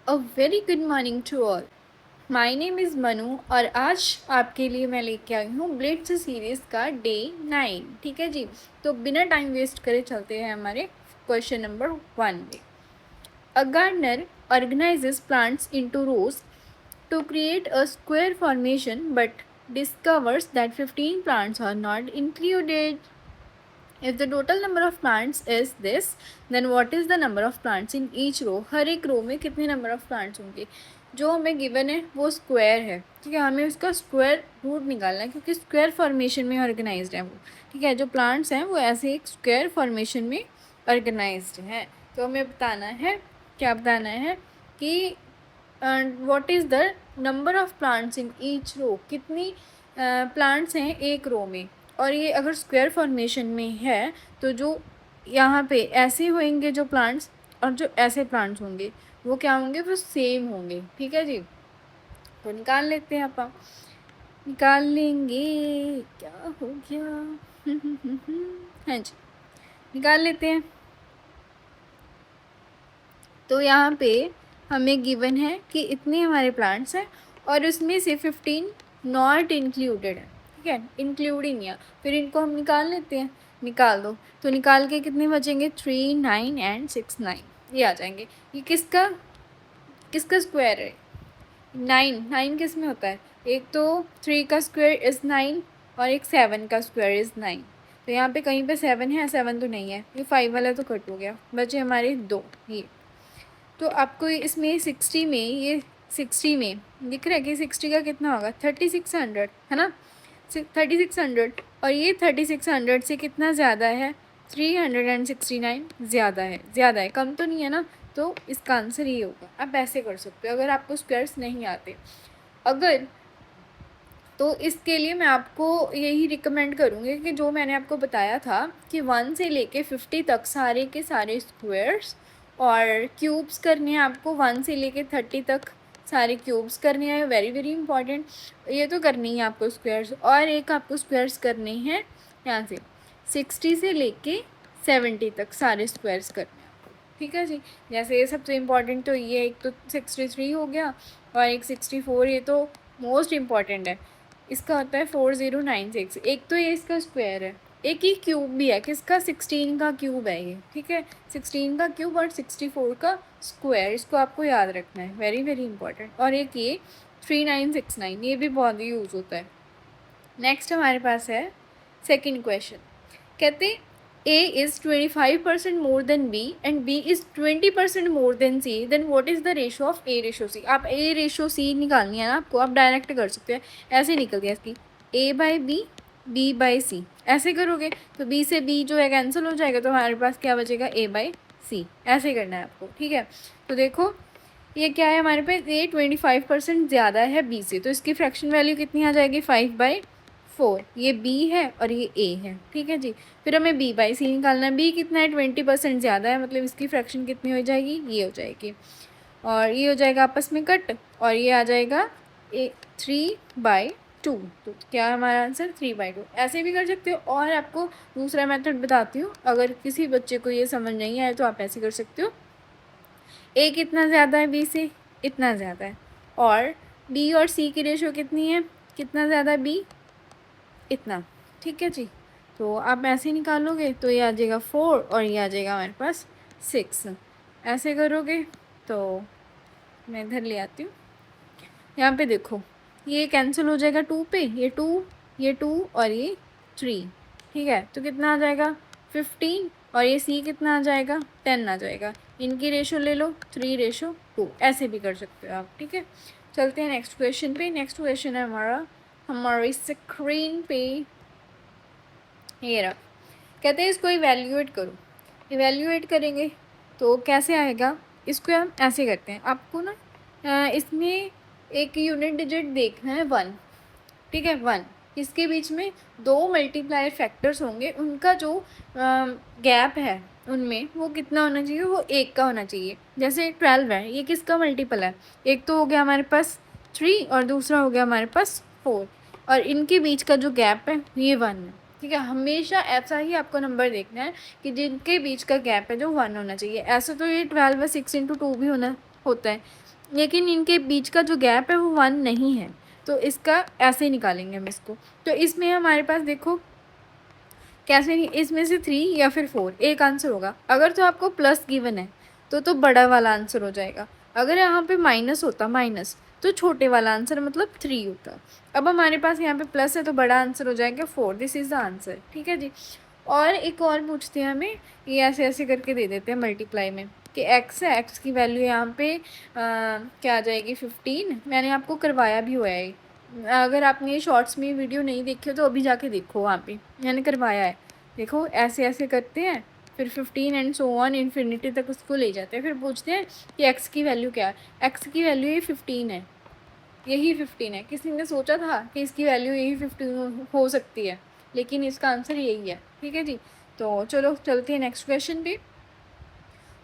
A very good morning to all. My name is Manu और आज आपके लिए मैं लेके आई हूँ ब्लिट्ज सीरीज़ का डे 9। ठीक है जी, तो बिना टाइम वेस्ट करे चलते हैं हमारे क्वेश्चन नंबर 1 में। A gardener organizes plants into rows to create a square formation but discovers that 15 plants are not included. If the total number of plants is this, then what is the number of plants in each row? हर एक रो में कितने number of plants होंगे? जो हमें given है वो square है, ठीक है। हमें उसका स्क्वायर रूट निकालना है क्योंकि स्क्वायर फॉर्मेशन में ऑर्गेनाइज्ड है वो, ठीक है। जो प्लांट्स हैं वो ऐसे एक स्क्वायर फॉर्मेशन में ऑर्गेनाइज्ड हैं। तो हमें बताना है, क्या बताना है कि what is the number of plants in each row, कितनी प्लांट्स हैं एक रो में। और ये अगर स्क्वायर फॉर्मेशन में है तो जो यहाँ पे ऐसे होंगे जो प्लांट्स और जो ऐसे प्लांट्स होंगे वो क्या होंगे, वो सेम होंगे, ठीक है जी। तो निकाल लेते हैं अपन, निकाल लेंगे। क्या हो गया हाँ जी, निकाल लेते हैं। तो यहाँ पे हमें गिवन है कि इतने हमारे प्लांट्स हैं और उसमें से 15 नॉट इंक्लूडेड है, ठीक है, इंक्लूडिंग या। फिर इनको हम निकाल लेते हैं, निकाल दो। तो निकाल के कितने बचेंगे, 3, 9 एंड 6, 9 ये आ जाएंगे। ये किसका किसका स्क्वायर है, 9। 9 किस में होता है, एक तो 3 का स्क्वायर इज़ 9 और एक 7 का स्क्वायर इज़ 9। तो यहाँ पे कहीं पे 7 है, 7 तो नहीं है, ये 5 वाला तो कट हो गया, बचे हमारे 2 ये। तो आपको इसमें 60 में, ये 60 में दिख रहा है कि 60 का कितना होगा, 3600 है ना, 3600। और ये 3600 से कितना ज़्यादा है, 369 ज़्यादा है, ज़्यादा है, कम तो नहीं है ना। तो इसका आंसर ये होगा। आप ऐसे कर सकते हो अगर आपको स्क्वायर्स नहीं आते। अगर तो इसके लिए मैं आपको यही रिकमेंड करूँगी कि जो मैंने आपको बताया था कि 1 से लेके 50 तक सारे के सारे स्क्वायर्स और क्यूब्स करने हैं आपको, 1 से लेके 30 तक सारे क्यूब्स करने हैं, वेरी वेरी इंपॉर्टेंट। ये तो करनी है आपको स्क्वायर्स, और एक आपको स्क्वायर्स करने हैं यहाँ से 60 से लेके 70 तक सारे स्क्वायर्स करने हैं आपको, ठीक है जी। जैसे ये सबसे इम्पॉर्टेंट तो ये एक तो 63 हो गया और एक 64, ये तो मोस्ट इम्पॉर्टेंट है। इसका होता है 4096। एक तो ये इसका स्क्वायर है, एक ही क्यूब भी है, किसका, 16 का क्यूब है ये, ठीक है। 16 का क्यूब और 64 का स्क्वायर, इसको आपको याद रखना है, वेरी वेरी इंपॉर्टेंट। और एक ये 3969, ये भी बहुत यूज़ होता है। नेक्स्ट हमारे पास है सेकेंड क्वेश्चन। कहते A is 25% more than B and B is 20% more than C, then what is the ratio of A ratio C? आप A ratio C निकालनी है ना आपको, आप डायरेक्ट कर सकते हैं, ऐसे निकलती है इसकी A by B, B by C। ऐसे करोगे तो B से B जो है कैंसिल हो जाएगा, तो हमारे पास क्या बचेगा, A by C। ऐसे करना है आपको, ठीक है। तो देखो ये क्या है हमारे पास, A 25% ज़्यादा है B से, तो इसकी फ्रैक्शन वैल्यू कितनी आ जाएगी, 5/4। ये B है और ये A है, ठीक है जी। फिर हमें B बाई C निकालना है। B कितना है, 20% ज़्यादा है, मतलब इसकी फ्रैक्शन कितनी हो जाएगी, ये हो जाएगी। और ये हो जाएगा आपस में कट, और ये आ जाएगा 3/2। तो क्या है हमारा आंसर, 3/2। ऐसे भी कर सकते हो, और आपको दूसरा मेथड बताती हूँ, अगर किसी बच्चे को ये समझ नहीं आए तो आप ऐसे कर सकते हो। A कितना ज़्यादा है B से, इतना ज़्यादा है, और B और C की रेशो कितनी है, कितना ज़्यादा है B, इतना, ठीक है जी। तो आप ऐसे निकालोगे तो ये आ जाएगा 4 और ये आ जाएगा हमारे पास 6। ऐसे करोगे तो मैं इधर ले आती हूँ, यहाँ पे देखो ये कैंसिल हो जाएगा 2 पे, ये 2, ये 2 और ये 3, ठीक है। तो कितना आ जाएगा 15, और ये C कितना आ जाएगा, 10 आ जाएगा। इनकी रेशो ले लो 3/2, ऐसे भी कर सकते हो आप, ठीक है। चलते हैं नेक्स्ट क्वेश्चन पे। नेक्स्ट क्वेश्चन है हमारी स्क्रीन पे, ये रहा। कहते हैं इसको इवैल्यूएट करो। इवैल्यूएट करेंगे तो कैसे आएगा, इसको हम ऐसे करते हैं, आपको ना इसमें एक यूनिट डिजिट देखना है 1, ठीक है, 1। इसके बीच में 2 मल्टीप्लायर फैक्टर्स होंगे, उनका जो गैप है उनमें वो कितना होना चाहिए, वो 1 का होना चाहिए। जैसे 12 है, ये किसका मल्टीपल है, एक तो हो गया हमारे पास 3 और दूसरा हो गया हमारे पास 4, और इनके बीच का जो गैप है ये 1 है, ठीक है। हमेशा ऐसा ही आपको नंबर देखना है कि जिनके बीच का गैप है जो 1 होना चाहिए। ऐसा तो ये 12 व 6 × 2 भी होता है, लेकिन इनके बीच का जो गैप है वो 1 नहीं है, तो इसका ऐसे निकालेंगे हम इसको। तो इसमें हमारे पास देखो कैसे नहीं, इसमें से 3 या फिर 4 एक आंसर होगा। अगर तो आपको प्लस गिवन है तो बड़ा वाला आंसर हो जाएगा। अगर यहाँ पे माइनस होता माइनस तो छोटे वाला आंसर मतलब 3 होता। अब हमारे पास यहाँ पे प्लस है तो बड़ा आंसर हो जाएगा 4। दिस इज़ द आंसर, ठीक है जी। और एक और पूछते हैं हमें, ये ऐसे ऐसे करके दे देते हैं मल्टीप्लाई में कि x है, x की वैल्यू यहाँ पे क्या आ जाएगी 15। मैंने आपको करवाया भी हुआ है, अगर आपने शॉर्ट्स में वीडियो नहीं देखी हो तो अभी जाके देखो, वहाँ पे मैंने करवाया है। देखो ऐसे ऐसे करते हैं, फिर 15 एंड सो ऑन इन्फिनिटी तक उसको ले जाते हैं। फिर पूछते हैं कि x की वैल्यू क्या है। x की वैल्यू ये 15 है, यही 15 है। किसी ने सोचा था कि इसकी वैल्यू यही 15 हो सकती है, लेकिन इसका आंसर यही है, ठीक है जी। तो चलो चलते हैं नेक्स्ट क्वेश्चन पे।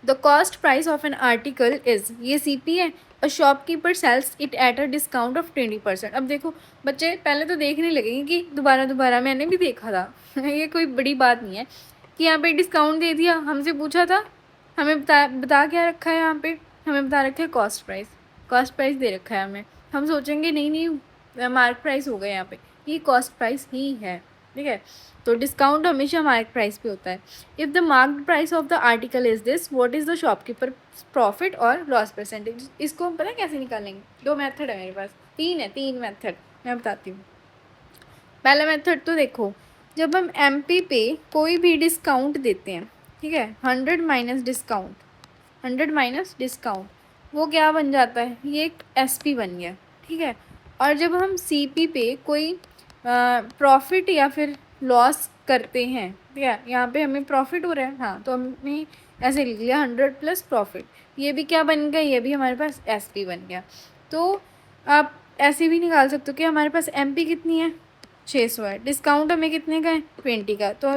The cost price of an article is, ये CP है, a shopkeeper sells it at a discount of 20%। अब देखो बच्चे पहले तो देखने लगेंगे कि दोबारा मैंने भी देखा था ये कोई बड़ी बात नहीं है कि यहाँ पे डिस्काउंट दे दिया, हमसे पूछा था, हमें बता क्या रखा है यहाँ पे, हमें बता रखा है कॉस्ट प्राइस दे रखा है हमें। हम सोचेंगे नहीं मार्क प्राइस होगा यहाँ पे, ये कॉस्ट प्राइस ही है, ठीक है। तो डिस्काउंट हमेशा मार्क प्राइस पे होता है। If the marked price of the article is this, what is the shopkeeper profit और लॉस परसेंटेज। इसको हम पता कैसे निकालेंगे, 2 मेथड है मेरे पास, 3 मेथड मैं बताती हूँ। पहला मेथड तो देखो, जब हम MP पे कोई भी डिस्काउंट देते हैं, ठीक है, 100 माइनस डिस्काउंट, वो क्या बन जाता है, ये एक SP बन गया, ठीक है। और जब हम CP पे कोई प्रॉफिट या फिर लॉस करते हैं, ठीक है, यहाँ पे हमें प्रॉफिट हो रहा है, हाँ, तो हमने ऐसे लिख लिया 100 प्लस प्रॉफिट, ये भी क्या बन गया, ये भी हमारे पास SP बन गया। तो आप ऐसे भी निकाल सकते हो कि हमारे पास MP कितनी है, 600 है, डिस्काउंट हमें कितने का है, 20 का, तो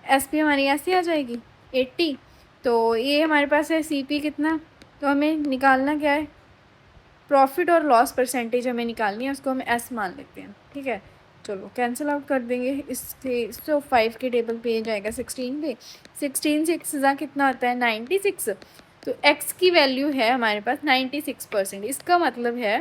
SP हमारी ऐसी आ जाएगी 80। तो ये हमारे पास है CP कितना, तो हमें निकालना क्या है, प्रॉफिट और लॉस परसेंटेज हमें निकालनी है, उसको हम S मान लेते हैं, ठीक है। चलो कैंसिल आउट कर देंगे इससे, तो 5 के टेबल पे जाएगा 16 पे, 16 से कितना होता है 96। तो x की वैल्यू है हमारे पास 96%। इसका मतलब है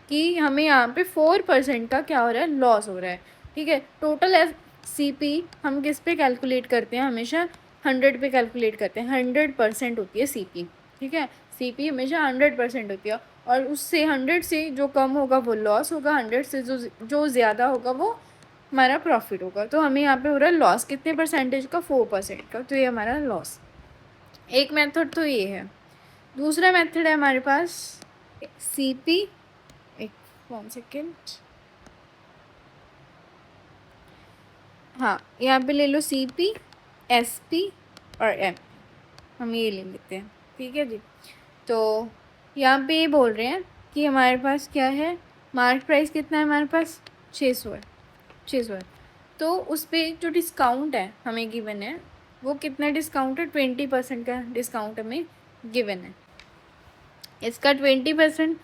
कि हमें यहाँ पे 4% का क्या हो रहा है, लॉस हो रहा है, ठीक है। टोटल CP हम किस पे कैलकुलेट करते हैं, हमेशा 100 पे कैलकुलेट करते हैं, 100% होती है CP, ठीक है। CP हमेशा 100% होती है, और उससे 100 से जो कम होगा वो लॉस होगा, 100 से जो ज़्यादा होगा वो हमारा प्रॉफिट होगा। तो हमें यहाँ पे हो रहा है लॉस कितने परसेंटेज का, 4% का, तो ये हमारा लॉस। एक मेथड तो ये है। दूसरा मेथड है हमारे पास CP, एक 1 सेकेंड, हाँ, यहाँ पे ले लो CP, SP और M, हम ये ले लेते हैं, ठीक है जी। तो यहाँ पे ये बोल रहे हैं कि हमारे पास क्या है, मार्क प्राइस कितना है हमारे पास, 600 है, 600 है। तो उस पर जो डिस्काउंट है हमें गिवन है वो कितना डिस्काउंट है, 20% का डिस्काउंट हमें गिवन है। इसका 20%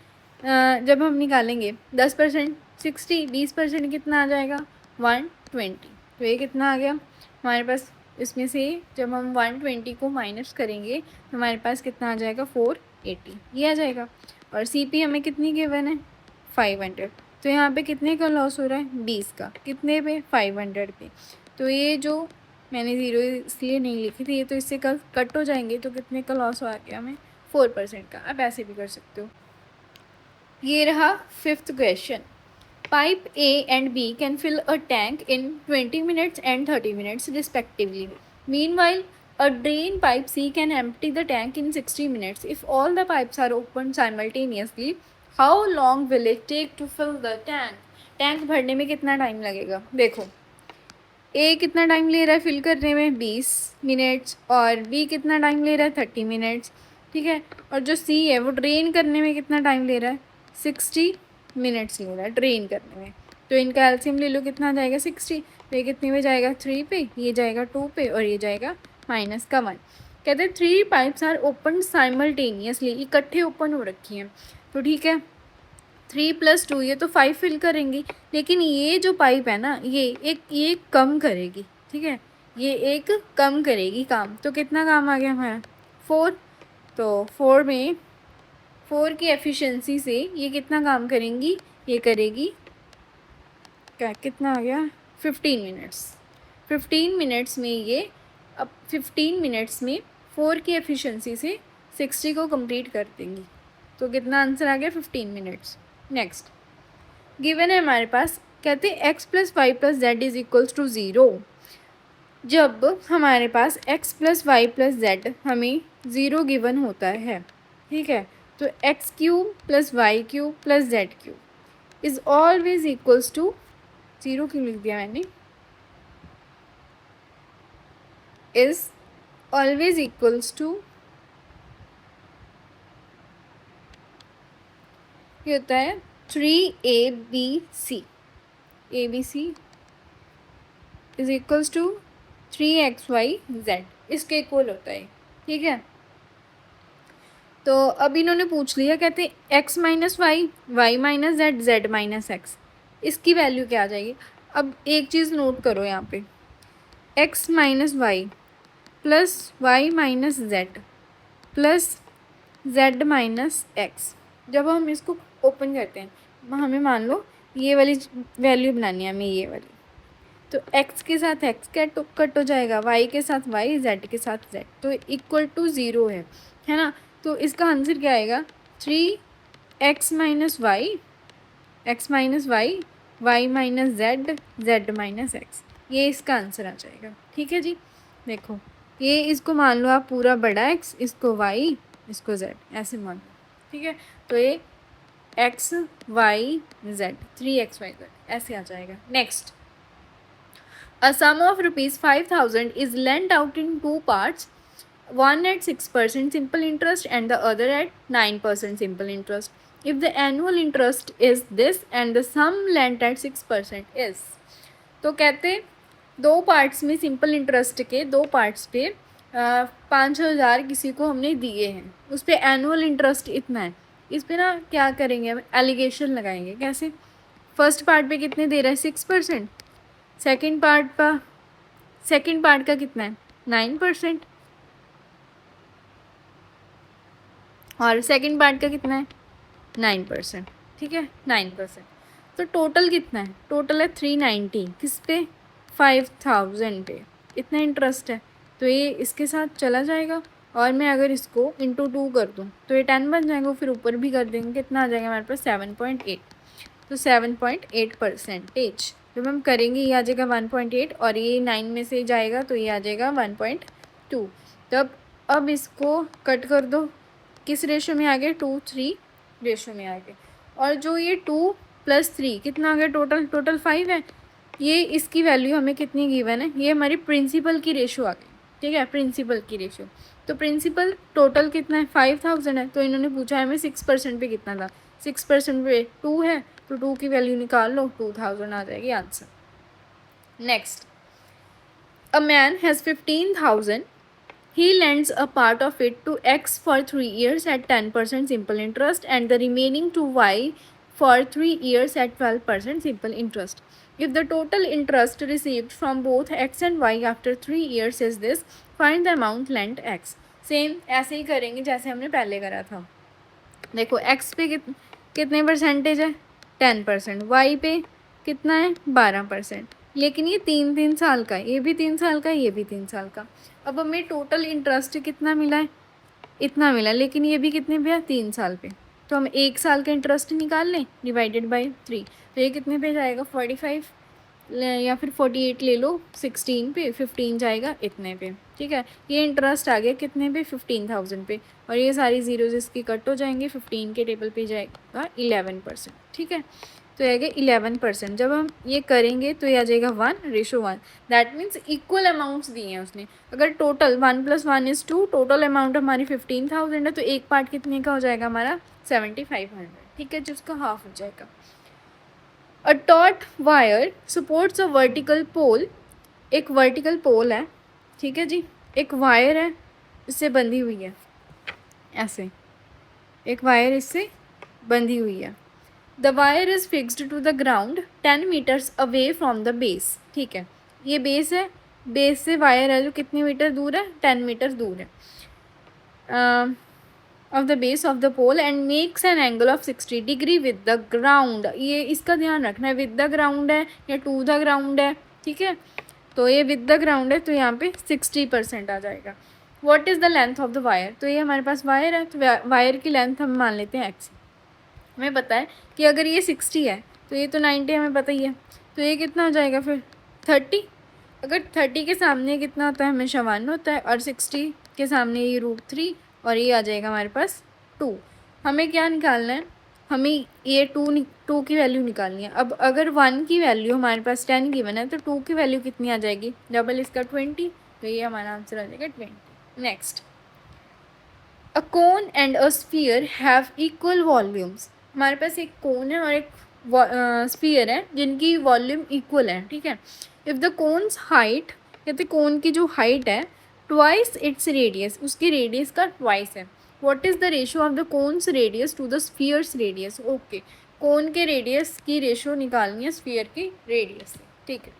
जब हम निकालेंगे, 10% 60, 20% कितना आ जाएगा 120। तो ये कितना आ गया हमारे पास, इसमें से जब हम 120 को माइनस करेंगे तो हमारे पास कितना आ जाएगा 480, ये आ जाएगा। और CP हमें कितनी गिवन है 500, तो यहाँ पे कितने का लॉस हो रहा है 20 का, कितने पे 500 पे। तो ये जो मैंने ज़ीरो इसलिए नहीं लिखी थी, ये तो इससे कट हो जाएंगे, तो कितने का लॉस आ गया हमें 4% का। आप ऐसे भी कर सकते हो। ये रहा 5th question. Pipe A and B can fill a tank in 20 minutes and 30 minutes respectively. Meanwhile, a drain pipe C can empty the tank in 60 minutes. If all the pipes are opened simultaneously, how long will it take to fill the tank? Tank भरने में कितना time लगेगा, देखो A कितना time ले रहा है fill करने में 20 मिनट्स, और B कितना टाइम ले रहा है 30 मिनट्स, ठीक है। और जो C है वो ड्रेन करने में कितना टाइम ले रहा है 60 मिनट्स ले रहा है ड्रेन करने में। तो इनका एलसीएम ले लो, कितना आ जाएगा 60, तो ये कितने में जाएगा 3 पे, ये जाएगा 2 पे, और ये जाएगा माइनस का 1। कहते हैं 3 पाइप्स आर ओपन साइमल्टेनियसली, इकट्ठे ओपन हो रखी हैं, तो ठीक है 3 + 2 ये तो 5 फिल करेंगी, लेकिन ये जो पाइप है ना ये कम करेगी, ठीक है, ये एक कम करेगी काम। तो कितना काम आ गया हमारा 4, तो 4 में 4 की एफिशिएंसी से ये कितना काम करेंगी, ये करेगी क्या, कितना आ गया 15 मिनट्स। 15 मिनट्स में ये, अब 15 मिनट्स में 4 की एफिशिएंसी से 60 को कंप्लीट कर देंगी। तो कितना आंसर आ गया 15 मिनट्स। नेक्स्ट गिवन है हमारे पास, कहते हैं x + y + z = 0। जब हमारे पास x + y + z हमें 0 गिवन होता है, ठीक है, तो x³ + y³ + z³ is always equals to 0 क्यों लिख दिया मैंने, इज़ ऑलवेज इक्वल्स टू, ये होता है 3abc, abc is equals to 3xyz, इसके इक्वल होता है, ठीक है। तो अब इन्होंने पूछ लिया, कहते हैं x - y, y - z, z - x, इसकी वैल्यू क्या आ जाएगी। अब एक चीज़ नोट करो यहाँ पे, x - y + y - z + z - x, जब हम इसको ओपन करते हैं, हमें मान लो ये वाली वैल्यू बनानी है हमें, ये वाली, तो x के साथ x कट हो जाएगा, y के साथ y, z के साथ z, तो इक्वल टू 0 है ना। तो इसका आंसर क्या आएगा, 3x - y, x - y, y - z, z - x, ये इसका आंसर आ जाएगा, ठीक है जी। देखो ये इसको मान लो आप पूरा बड़ा x, इसको y, इसको z, ऐसे मान लो, ठीक है। तो ये x y z 3xyz ऐसे आ जाएगा। Next, a sum of ₹5,000 is lent out in 2 parts, one at 6% simple interest and the other at 9% simple interest. If the annual interest is this and the sum lent at 6% is, तो कहते 2 parts में simple interest के 2 parts पे 5,000 किसी को हमने दिए हैं, उस पर एनुअल इंटरेस्ट इतना है। इस पर ना क्या करेंगे, हम एलिगेशन लगाएंगे। कैसे, फर्स्ट पार्ट पे कितने दे रहा है 6%, सेकेंड पार्ट का कितना है 9%, और सेकेंड पार्ट का कितना है 9%, ठीक है 9%। तो टोटल कितना है, टोटल है 390, किस पे 5,000 पे, इतना इंटरेस्ट है। तो ये इसके साथ चला जाएगा, और मैं अगर इसको इंटू 2 कर दूँ तो ये 10 बन जाएगा, फिर ऊपर भी कर देंगे, कितना आ जाएगा हमारे पास 7.8। तो 7.8% जब हम करेंगे ये आ जाएगा 1.8, और ये 9 में से जाएगा तो ये आ जाएगा 1.2। तब अब इसको कट कर दो, किस रेशो में आ गए 2:3 रेशो में आ गए, और जो ये 2 + 3 कितना आ गया, टोटल 5 है। ये इसकी वैल्यू हमें कितनी गिवन है, ये हमारी प्रिंसिपल की रेशो आ गई, ठीक है, प्रिंसिपल की रेशो। तो प्रिंसिपल टोटल कितना है 5,000 है, तो इन्होंने पूछा है हमें 6% पे कितना था, 6% पे 2 है, तो 2 की वैल्यू निकाल लो, 2,000 आ जाएगी answer. Next, a man has 15,000, he lends a part of it to X for 3 years at 10% simple interest and the remaining to Y for 3 years at 12% simple interest. If the total interest received from both X and Y after 3 years is this, find the amount lent X. Same ऐसे ही करेंगे जैसे हमने पहले करा था। देखो X पे कितने परसेंटेज है 10%, Y पे कितना है 12%, लेकिन ये 3 साल का है, ये भी 3 साल का है, ये भी 3 साल का। अब हमें टोटल इंटरेस्ट कितना मिला है, इतना मिला, लेकिन ये भी कितने पे है 3 साल पे, तो हम 1 साल का इंटरेस्ट निकाल लें डिवाइडेड बाय 3, तो ये कितने पे जाएगा 45, या फिर 48 ले लो, 16 पे 15 जाएगा इतने पे, ठीक है। ये इंटरेस्ट आ गया कितने पे 15,000 पे, और ये सारी जीरोज इसकी कट हो जाएंगे, 15 के टेबल पे जाएगा 11%, ठीक है। तो ये आ गया 11%। जब हम ये करेंगे तो ये आ जाएगा 1:1, दैट मीन्स इक्वल अमाउंट्स दिए हैं उसने। अगर टोटल 1 + 1 = 2, टोटल अमाउंट हमारी 15,000 है, तो एक पार्ट कितने का हो जाएगा हमारा 7,500, ठीक है, जिसका हाफ हो जाएगा। A taut wire supports a vertical pole, एक वर्टिकल पोल है, ठीक है जी, एक वायर है इससे बंधी हुई है, ऐसे एक वायर इससे बंधी हुई है। The wire is fixed to the ground 10 metres away from the base, ठीक है, ये बेस है, बेस से वायर है जो कितने मीटर दूर है 10 मीटर दूर है। Of the base of the pole and makes an angle of 60 degree with the ground. ये इसका ध्यान रखना है, विद द ग्राउंड है या टू द ग्राउंड है, ठीक है। तो ये विद द ग्राउंड है तो यहाँ पे 60% आ जाएगा। What is the length of the wire, तो ये हमारे पास वायर है, तो वायर की लेंथ हम मान लेते हैं एक्स। हमें पता है कि अगर ये 60 है तो ये तो 90 हमें पता ही है, तो ये कितना हो जाएगा फिर 30। अगर 30 के सामने कितना होता है, हमेशा 1 होता है, और 60 के सामने ये √3 और ये आ जाएगा हमारे पास 2। हमें क्या निकालना है, हमें ये 2 की वैल्यू निकालनी है। अब अगर 1 की वैल्यू हमारे पास 10 गिवन है तो 2 की वैल्यू कितनी आ जाएगी, डबल इसका 20, तो ये हमारा आंसर आ जाएगा 20। Next, a cone and a sphere have equal volumes. हमारे पास एक कोन है और एक स्फीयर है जिनकी वॉल्यूम इक्वल है, ठीक है। इफ़ द कोन्स हाइट, कहते कोन की जो हाइट है ट्वाइस इट्स रेडियस, उसकी रेडियस का ट्वाइस है। What is the ratio of the cone's radius to the sphere's radius. Okay, cone के रेडियस की रेशियो निकालनी है स्फीयर की रेडियस से, ठीक है।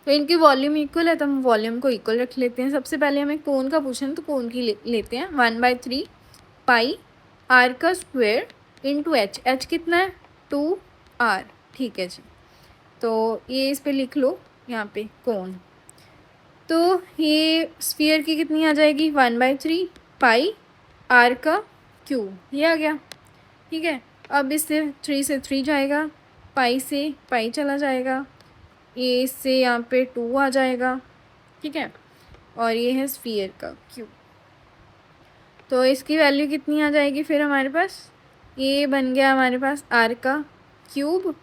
तो इनकी वॉल्यूम इक्वल है तो हम वॉल्यूम को इक्वल रख लेते हैं। सबसे पहले हमें कोन का पूछना है तो कोन की लेते हैं। 1/3 पाई आर का स्क्वायर इंटू एच, एच कितना है 2r, ठीक है जी। तो ये इस पे लिख लो यहाँ पे कोन, तो ये स्फीयर की कितनी आ जाएगी 1/3 पाई आर का क्यूब, ये आ गया, ठीक है। अब इससे 3 से 3 जाएगा, पाई से पाई चला जाएगा, ये इससे यहाँ पे 2 आ जाएगा, ठीक है। और ये है स्फीयर का क्यूब, तो इसकी वैल्यू कितनी आ जाएगी फिर हमारे पास, ये बन गया हमारे पास आर का क्यूब,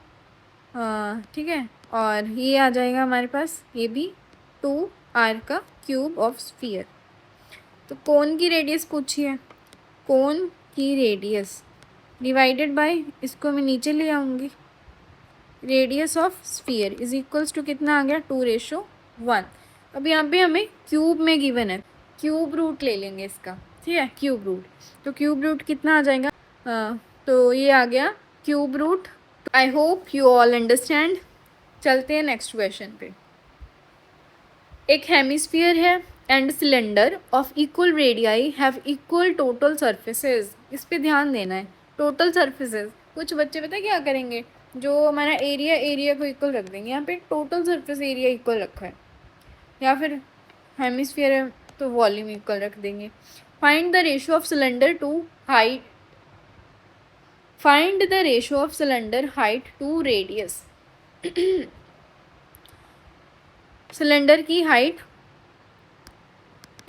ठीक है। और ये आ जाएगा हमारे पास ये भी 2r का क्यूब ऑफ स्फीयर। तो कोन की रेडियस पूछी है, कोन की रेडियस डिवाइडेड बाय, इसको मैं नीचे ले आऊँगी, radius of sphere is equals to कितना आ गया 2:1। अब यहाँ पे हमें क्यूब में गिवन है, क्यूब रूट ले लेंगे इसका, ठीक है, क्यूब रूट। तो क्यूब रूट कितना आ जाएगा, तो ये आ गया cube root. I hope you all understand. चलते हैं नेक्स्ट क्वेश्चन पे। एक हेमिस्फीयर है and cylinder of equal radii have equal total surfaces. इस पे ध्यान देना है, टोटल सर्फेसेज। कुछ बच्चे पता है क्या करेंगे, जो हमारा एरिया को इक्वल रख देंगे, यहाँ पे टोटल सरफेस एरिया इक्वल रखा है, या फिर हेमिस्फीयर है तो वॉल्यूम इक्वल रख देंगे। Find the ratio of cylinder to height, find the ratio of cylinder height to radius. Cylinder की हाइट,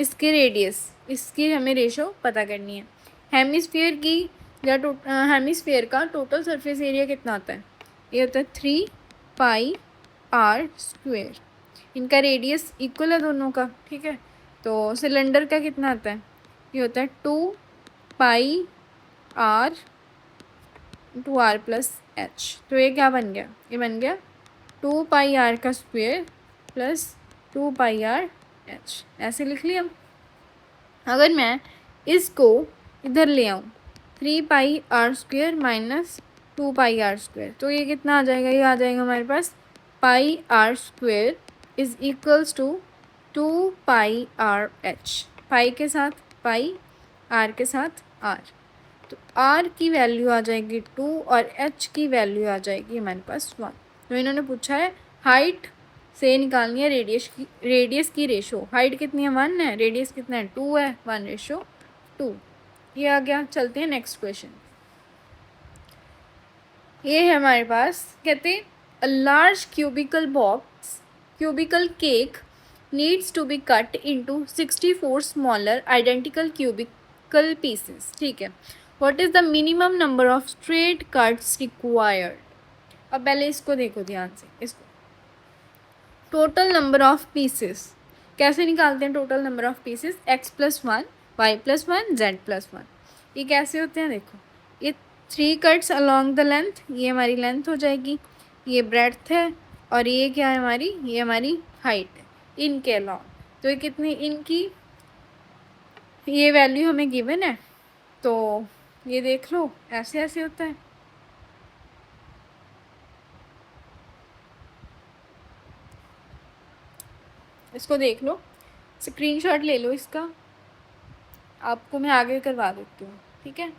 इसके रेडियस, इसकी हमें रेशियो पता करनी है। हेमिस्फीयर की या हेमिस्फीयर का टोटल सरफेस एरिया कितना होता है, ये होता है 3πr²। इनका रेडियस इक्वल है दोनों का, ठीक है। तो सिलेंडर का कितना आता है, ये होता है 2πr × r+h। तो ये क्या बन गया, ये बन गया 2πr का स्क्वायर प्लस 2πr/h, ऐसे लिख लिया। अगर मैं इसको इधर ले आऊँ 3πr² माइनस 2πr², तो ये कितना आ जाएगा, ये आ जाएगा हमारे पास πr² is equals to 2πr/h। Pi के साथ पाई, r के साथ r, तो r की वैल्यू आ जाएगी 2 और h की वैल्यू आ जाएगी हमारे पास 1। तो इन्होंने पूछा है हाइट से निकालनी है रेडियस की रेशो। हाइट कितनी है 1 है, रेडियस कितना है 2 है, 1:2, ये आ गया। चलते हैं नेक्स्ट क्वेश्चन। ये है हमारे पास, कहते हैं a large cubical cake needs to be cut into 64 smaller identical cubical pieces, ठीक है। What is the minimum number of straight cuts required. अब पहले इसको देखो ध्यान से, इसको टोटल नंबर ऑफ पीसेस कैसे निकालते हैं, total number of pieces x+1 y+1 z+1। ये कैसे होते हैं, देखो ये 3 कट्स अलोंग द लेंथ, ये हमारी लेंथ हो जाएगी, ये ब्रेड्थ है, और ये क्या है हमारी, ये हमारी हाइट है इनके अलोंग। तो ये कितनी, इनकी ये वैल्यू हमें गिवन है, तो ये देख लो ऐसे ऐसे होता है। इसको देख लो, स्क्रीनशॉट ले लो इसका, आपको मैं आगे करवा देती हूँ, ठीक है।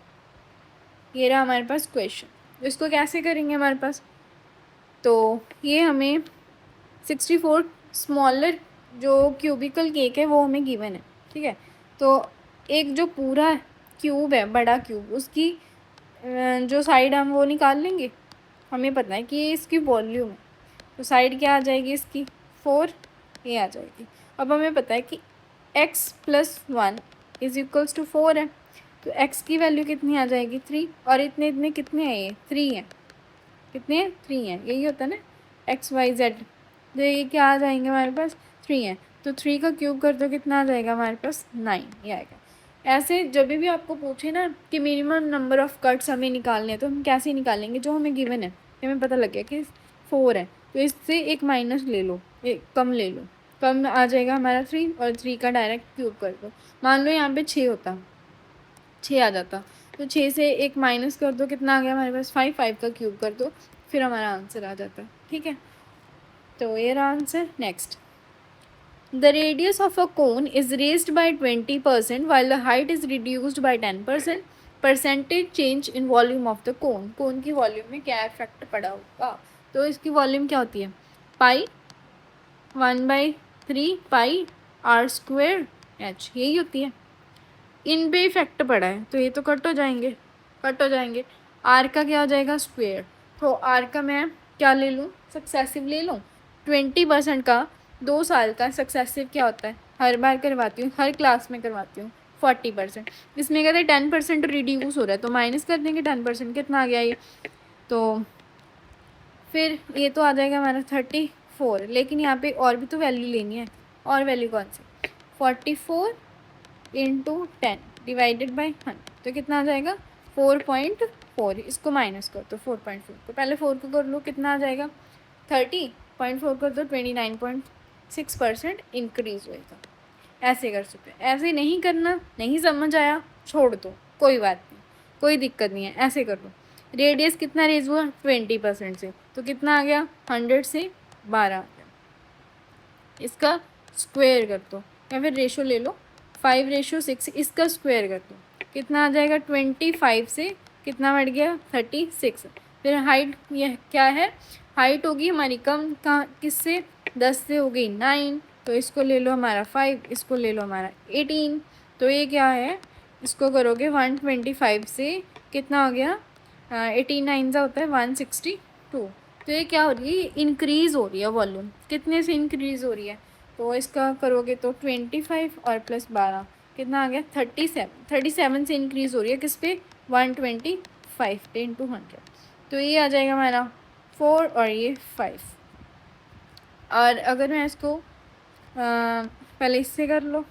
ये रहा हमारे पास क्वेश्चन। इसको कैसे करेंगे हमारे पास, तो ये हमें 64 स्मॉलर जो क्यूबिकल केक है वो हमें गिवन है, ठीक है। तो एक जो पूरा क्यूब है, बड़ा क्यूब, उसकी जो साइड हम वो निकाल लेंगे। हमें पता है कि ये इसकी वॉल्यूम है, तो साइड क्या आ जाएगी इसकी 4, ये आ जाएगी। अब हमें पता है कि x+1 = 4 है, तो x की वैल्यू कितनी आ जाएगी 3, और इतने इतने कितने हैं, ये 3 हैं, कितने हैं 3 हैं, यही होता है ना XYZ। तो ये क्या आ जाएंगे हमारे पास 3 हैं, तो 3 का क्यूब कर दो, कितना आ जाएगा हमारे पास 9, ये आएगा। ऐसे जब भी आपको पूछे ना कि मिनिमम नंबर ऑफ़ कट्स हमें निकालने हैं, तो हम कैसे निकालेंगे, जो हमें गिवन है हमें पता लग गया कि 4 है, तो इससे एक माइनस ले लो, एक कम ले लो, कम आ जाएगा हमारा 3, और 3 का डायरेक्ट क्यूब कर दो। मान लो यहाँ पे 6 होता, 6 आ जाता, तो 6 से एक माइनस कर दो, कितना आ गया हमारे पास 5, 5 का क्यूब कर दो, फिर हमारा आंसर आ जाता है, ठीक है। तो ये रहा answer. Next, the radius of a cone is raised by 20% while the height is reduced by 10%। Percentage change in volume of the cone, cone की वॉल्यूम में क्या इफेक्ट पड़ा होगा, तो इसकी वॉल्यूम क्या होती है पाई 1/3 पाई r²h, यही होती है। इन पे इफेक्ट पड़ा है, तो ये तो कट हो जाएंगे, कट हो जाएंगे। आर का क्या हो जाएगा स्क्वेयर, तो आर का मैं क्या ले लूँ, सक्सेसिव ले लूँ। 20% का 2 साल का सक्सेसिव क्या होता है, हर बार करवाती हूँ, हर क्लास में करवाती हूँ 40%। इसमें कहते हैं 10% रिड्यूस हो रहा है, तो माइनस कर देंगे 10%, कितना आ गया ये, तो फिर ये तो आ जाएगा हमारा 34। लेकिन यहाँ पे और भी तो वैल्यू लेनी है, और वैल्यू कौन सी, 44 × 10 डिवाइडेड बाई 100, तो कितना आ जाएगा 4.4। इसको माइनस कर दो 4.4 को, पहले 4 को कर लो, कितना आ जाएगा 30.4 कर दो, 29.6% इंक्रीज़ होएगा। ऐसे कर सकते हैं, ऐसे नहीं करना, नहीं समझ आया छोड़ दो, कोई बात नहीं, कोई दिक्कत नहीं है, ऐसे कर लो। रेडियस कितना रेज हुआ 20% से, तो कितना आ गया 100 से 12 आ गया। इसका स्क्वायर कर दो, या फिर रेशो ले लो 5:6, इसका स्क्वायर कर दो, कितना आ जाएगा 25 से कितना बढ़ गया 36। फिर हाइट यह क्या है, हाइट होगी हमारी कम कहाँ किससे 10 से हो गई 9, तो इसको ले लो हमारा 5, इसको ले लो हमारा 18, तो ये क्या है, इसको करोगे 125 से कितना हो गया 89 का होता है 162। तो ये क्या हो रही है, इंक्रीज़ हो रही है वॉल्यूम, कितने से इंक्रीज़ हो रही है, तो इसका करोगे तो 25 और प्लस 12 कितना आ गया 37 से इंक्रीज़ हो रही है किस पे 125 × 100, तो ये आ जाएगा हमारा 4 और ये 5। और अगर मैं इसको पहले इससे कर लो,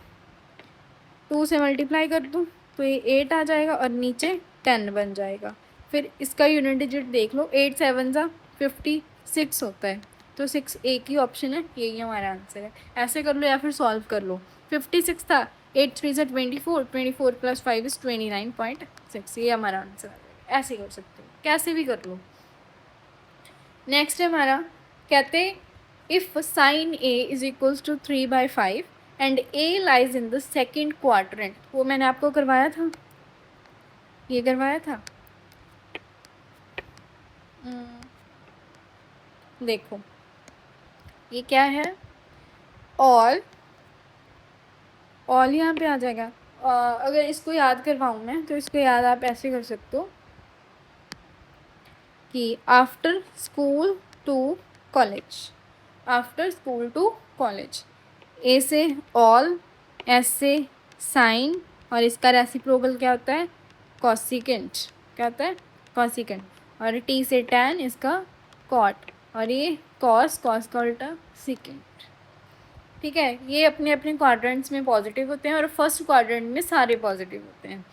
2 से मल्टीप्लाई कर दूँ तो ये 8 आ जाएगा और नीचे 10 बन जाएगा। फिर इसका यूनिट डिजिट देख लो, 8 7 ज़ा 56 होता है, तो 6 एक ही ऑप्शन है, यही हमारा आंसर है। ऐसे कर लो या फिर सॉल्व कर लो। 56 था, 8 3 ज़ा 24, 24 + 5 = 29.6, ये हमारा आंसर है। ऐसे कर सकते हो, कैसे भी कर लो। नेक्स्ट है हमारा, कहते if sin A = 3/5 and A lies in the second quadrant, वो मैंने आपको करवाया था, ये करवाया था। देखो ये क्या है, ऑल यहाँ पे आ जाएगा। अगर इसको याद करवाऊँ मैं, तो इसको याद आप ऐसे कर सकते हो कि after school to college, after school to college, A से ऑल, एस से साइन, और इसका रेसिप्रोकल क्या होता है कॉसिकेंट, क्या होता है कॉसिकेंट, और टी से टैन, इसका कॉट, और ये कॉस का उल्टा सिकेंट, ठीक है। ये अपने अपने क्वाड्रेंट्स में पॉजिटिव होते हैं और फर्स्ट क्वाड्रेंट में सारे पॉजिटिव होते हैं।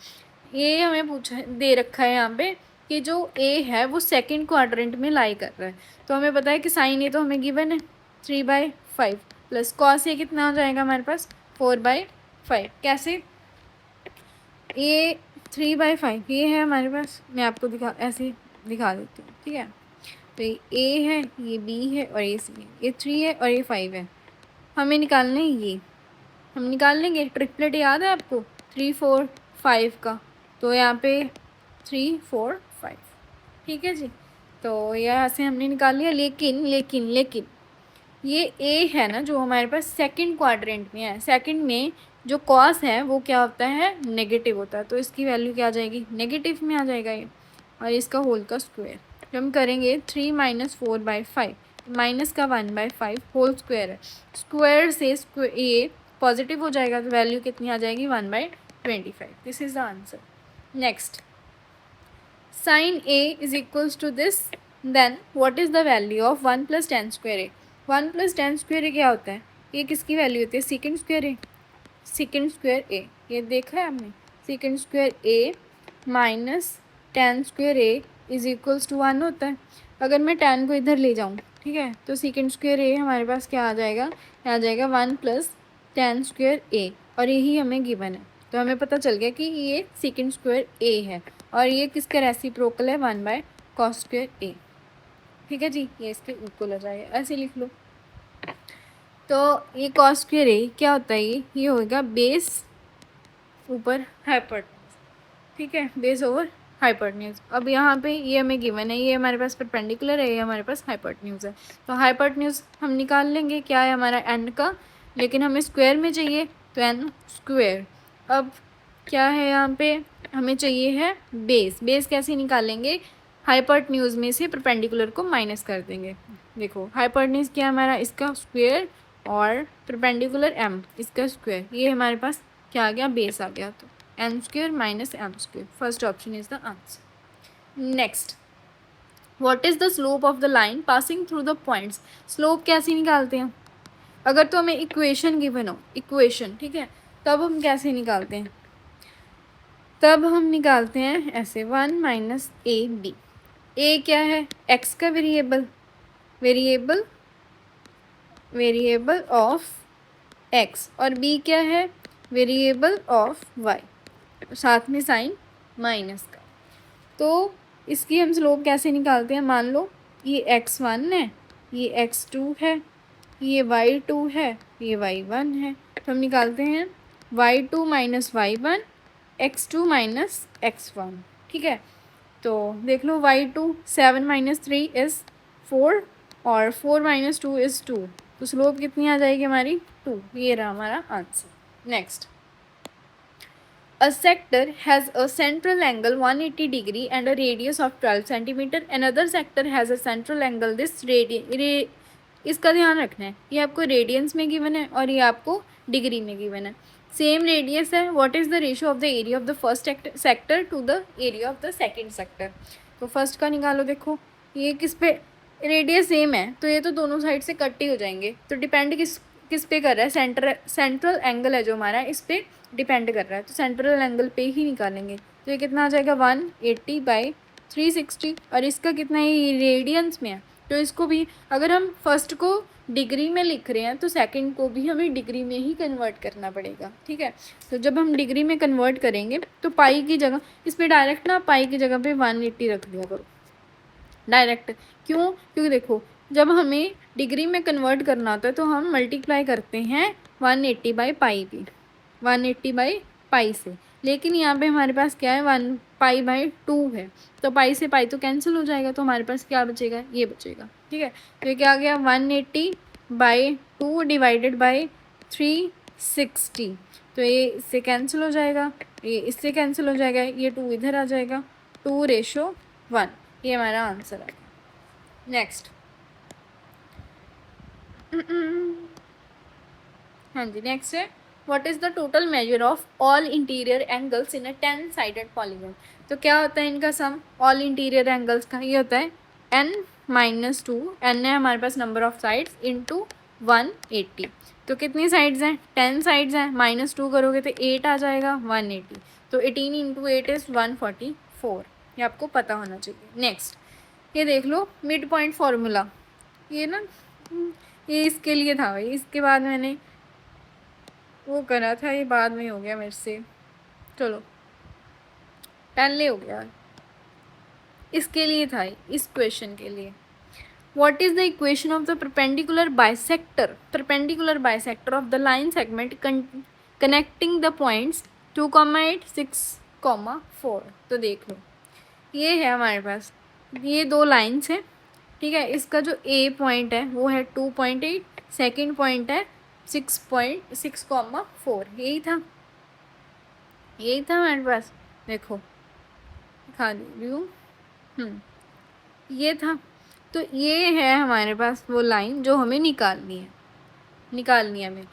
ये हमें पूछा दे रखा है यहाँ पे कि जो ए है वो सेकंड क्वाड्रेंट में लाई कर रहा है, तो हमें पता है कि साइन ए तो हमें गिवन है 3/5 प्लस कॉस ए कितना हो जाएगा हमारे पास 4/5। कैसे, ये 3/5 ये है हमारे पास, मैं आपको ऐसे दिखा देती हूँ, ठीक है। तो ये ए है, ये बी है और ये सी है, ये 3 है और ये 5 है। हमें निकालना है ये, हम निकाल लेंगे। ट्रिपलेट याद है आपको, 3 4 5 का, तो यहाँ पे 3 4 5, ठीक है जी। तो यहाँ से हमने निकाल लिया, लेकिन लेकिन लेकिन ये ए है ना जो हमारे पास सेकंड क्वाड्रेंट में है, सेकंड में जो कॉस है वो क्या होता है, नेगेटिव होता है, तो इसकी वैल्यू क्या आ जाएगी, नेगेटिव में आ जाएगा ये, और इसका होल का स्क्वायर। तो हम करेंगे 3 - 4/5, माइनस का 1/5 होल स्क्वायर है, स्क्वायर से ये पॉजिटिव हो जाएगा, तो वैल्यू कितनी आ जाएगी, 1/25। This is the answer. Next, sin a is equals to this, then what is the value of 1 + tan² a? 1 + tan² a क्या होता है, ये किसकी वैल्यू होती है, second square A, second square A, ये देखा है आपने, second square A minus tan² a is equals to 1 होता है। अगर मैं tan को इधर ले जाऊँ, ठीक है, तो सेकेंड स्क्वायर ए हमारे पास क्या आ जाएगा, आ जाएगा 1 + tan² a, और यही हमें गिवन है, तो हमें पता चल गया कि ये सेकेंड स्क्वायर ए है, और ये किसका रेसिप्रोकल है, 1/cos² a, ठीक है जी, ये इसके इक्वल हो जाएगा, ऐसे लिख लो। तो ये cos² a क्या होता है, ये होगा बेस ऊपर हाइपोटेन्यूज, ठीक है, बेस ओवर हाइपोटेन्यूज। अब यहाँ पे ये हमें गिवन है, ये हमारे पास परपेंडिकुलर है, ये हमारे पास हाइपोटेन्यूज है, तो हाइपोटेन्यूज हम निकाल लेंगे, क्या है हमारा n का, लेकिन हमें स्क्वायर में चाहिए, तो n²। अब क्या है यहाँ पे, हमें चाहिए है बेस, बेस कैसे निकालेंगे, हाइपोटेन्यूज में से परपेंडिकुलर को माइनस कर देंगे। देखो हाइपोटेन्यूज क्या है हमारा, इसका स्क्वायर, और परपेंडिकुलर m, इसका स्क्वायर, ये हमारे पास क्या आ गया, बेस आ गया, तो n² - m², first option is the answer. Next, what is the slope of the line passing through the points? Slope कैसे निकालते हैं, अगर तो हमें इक्वेशन गिवन हो, इक्वेशन, ठीक है, तब हम कैसे निकालते हैं, तब हम निकालते हैं ऐसे 1 - ab। a क्या है, x का variable, variable variable of x, और b क्या है, वेरिएबल ऑफ y, साथ में साइन माइनस का। तो इसकी हम स्लोप कैसे निकालते हैं, मान लो ये x1 है, ये x2 है, ये y2 है, ये y1 है, तो हम निकालते हैं y2 - y1, x2 - x1, ठीक है। तो देख लो y2 7 - 3 इज़ 4, और 4 - 2 इज़ 2, तो स्लोप कितनी आ जाएगी हमारी, 2, ये रहा हमारा answer. Next, a sector has a central angle 180 degree and a radius of 12 centimeter. Another sector has a central angle this इसका ध्यान रखना है, ये आपको रेडियंस में गिवन है और ये आपको डिग्री में गिवन है। सेम रेडियस है, what is the ratio of the area of the first sector to the area of the second sector? तो फर्स्ट का निकालो, देखो ये किस पे, रेडियस सेम है तो ये तो दोनों साइड से कट ही हो जाएंगे, तो डिपेंड किस पे कर रहा है, सेंट्रल एंगल है जो हमारा, इस पर डिपेंड कर रहा है, तो सेंट्रल एंगल पे ही निकालेंगे। तो ये कितना आ जाएगा, 180/360, और इसका कितना है, ये रेडियंस में है, तो इसको भी अगर हम फर्स्ट को डिग्री में लिख रहे हैं तो सेकंड को भी हमें डिग्री में ही कन्वर्ट करना पड़ेगा, ठीक है। तो जब हम डिग्री में कन्वर्ट करेंगे तो पाई की जगह, इस पर डायरेक्ट ना पाई की जगह पे 180 रख दिया करो डायरेक्ट, क्यों, क्योंकि देखो जब हमें डिग्री में कन्वर्ट करना होता है तो हम मल्टीप्लाई करते हैं 180/पाई भी, 180/पाई से, लेकिन यहाँ पे हमारे पास क्या है, 1π/2 है, तो पाई से पाई तो कैंसिल हो जाएगा, तो हमारे पास क्या बचेगा, ये बचेगा, ठीक है। तो ये क्या आ गया, 180/2 डिवाइडेड बाई 360, तो ये इससे कैंसिल हो जाएगा, ये इससे कैंसिल हो जाएगा, ये 2 इधर आ जाएगा, 2:1, ये हमारा आंसर है। नेक्स्ट, हाँ जी, नेक्स्ट है what is the total measure of all interior angles in a 10 sided polygon? तो क्या होता है इनका सम, ऑल इंटीरियर एंगल्स का ये होता है n-2, n है हमारे पास नंबर ऑफ साइड्स, इंटू 180, तो कितनी साइड्स हैं, 10 साइड्स हैं, -2 करोगे तो 8 आ जाएगा, 180, तो 18 × 8 इज़ 144, ये आपको पता होना चाहिए। नेक्स्ट, ये देख लो मिड पॉइंट फार्मूला, ये ना ये इसके लिए था भाई, इसके बाद मैंने वो करा था, ये बाद में हो गया मेरे से, चलो पहले हो गया, इसके लिए था, इस क्वेश्चन के लिए। What is the equation of the perpendicular bisector of the line segment connecting the points 2,8 6,4। तो देख लो ये है हमारे पास, ये दो लाइन्स हैं, ठीक है। इसका जो ए पॉइंट है वो है 2.8, सेकेंड पॉइंट है 6.6,4। यही था हमारे पास। देखो दिखा दे रही हूँ, ये था। तो ये है हमारे पास वो लाइन जो हमें निकालनी है हमें।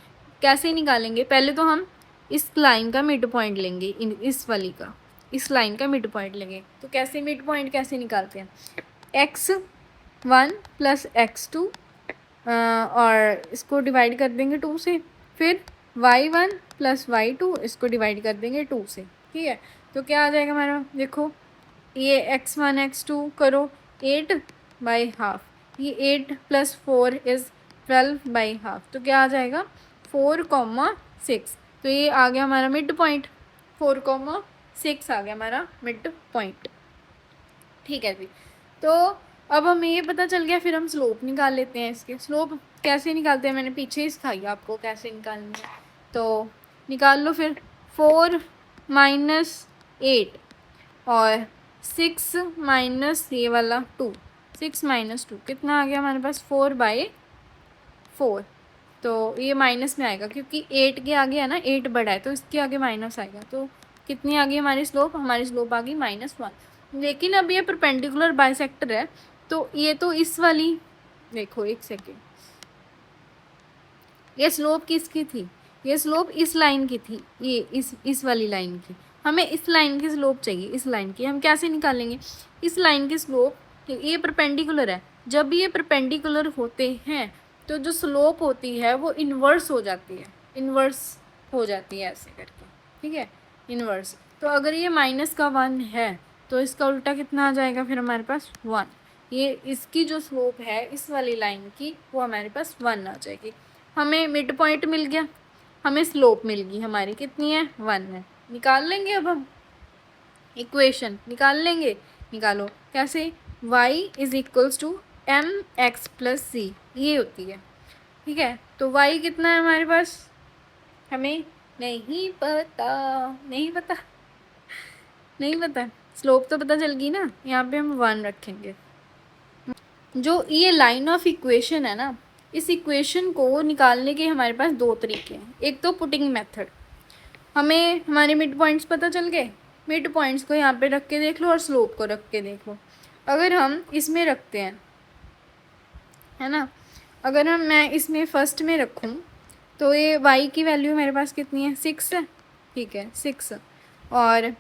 कैसे निकालेंगे? पहले तो हम इस लाइन का मिड पॉइंट लेंगे, इस वाली का, इस लाइन का मिड पॉइंट लेंगे। तो कैसे मिड पॉइंट कैसे निकालते हैं? x1 प्लस x2 और इसको डिवाइड कर देंगे 2 से, फिर y1 प्लस y2 इसको डिवाइड कर देंगे 2 से, ठीक है। तो क्या आ जाएगा हमारा? देखो ये x1 x2 करो 8/2, ये 8 प्लस 4 इज़ 12/2। तो क्या आ जाएगा? 4,6। तो ये आ गया हमारा मिड पॉइंट, 4,6 आ गया हमारा मिड पॉइंट, ठीक है जी। तो अब हमें ये पता चल गया, फिर हम स्लोप निकाल लेते हैं। इसके स्लोप कैसे निकालते हैं मैंने पीछे ही सिखाई आपको कैसे निकालनी है, तो निकाल लो फिर। 4 माइनस 8 और 6 माइनस ये वाला 2, 6 माइनस 2 कितना आ गया हमारे पास? 4/4। तो ये माइनस में आएगा क्योंकि 8 के आगे है ना, 8 बड़ा है तो इसके आगे माइनस आएगा। तो कितनी आ गई हमारी स्लोप? हमारी स्लोप आ गई -1। लेकिन अब ये परपेंडिकुलर बाइसेक्टर है, तो ये तो इस वाली, देखो एक सेकेंड, ये स्लोप किसकी थी? ये स्लोप इस लाइन की थी, ये इस वाली लाइन की। हमें इस लाइन की स्लोप चाहिए, इस लाइन की। हम कैसे निकालेंगे इस लाइन की स्लोप? ये परपेंडिकुलर है, जब ये परपेंडिकुलर होते हैं तो जो स्लोप होती है वो इन्वर्स हो जाती है, ऐसे करके, ठीक है, इन्वर्स। तो अगर ये -1 है तो इसका उल्टा कितना आ जाएगा फिर हमारे पास? 1। ये इसकी जो स्लोप है इस वाली लाइन की वो हमारे पास 1 आ जाएगी। हमें मिड पॉइंट मिल गया, हमें स्लोप मिल गई हमारी, कितनी है? 1 है। निकाल लेंगे अब हम इक्वेशन, निकालो। कैसे? y is equals to mx plus C, ये होती है, ठीक है। तो y कितना है हमारे पास? हमें नहीं पता। स्लोप तो पता चल गई ना, यहाँ पे हम 1 रखेंगे। जो ये लाइन ऑफ इक्वेशन है ना, इस इक्वेशन को निकालने के हमारे पास दो तरीके हैं। एक तो पुटिंग मेथड, हमें हमारे मिड पॉइंट्स पता चल गए, मिड पॉइंट्स को यहाँ पे रख के देख लो और स्लोप को रख के देख लो। अगर हम इसमें रखते हैं, है ना, अगर मैं इसमें फर्स्ट में रखूँ तो ये y की वैल्यू मेरे पास कितनी है? 6 है, ठीक है, 6 और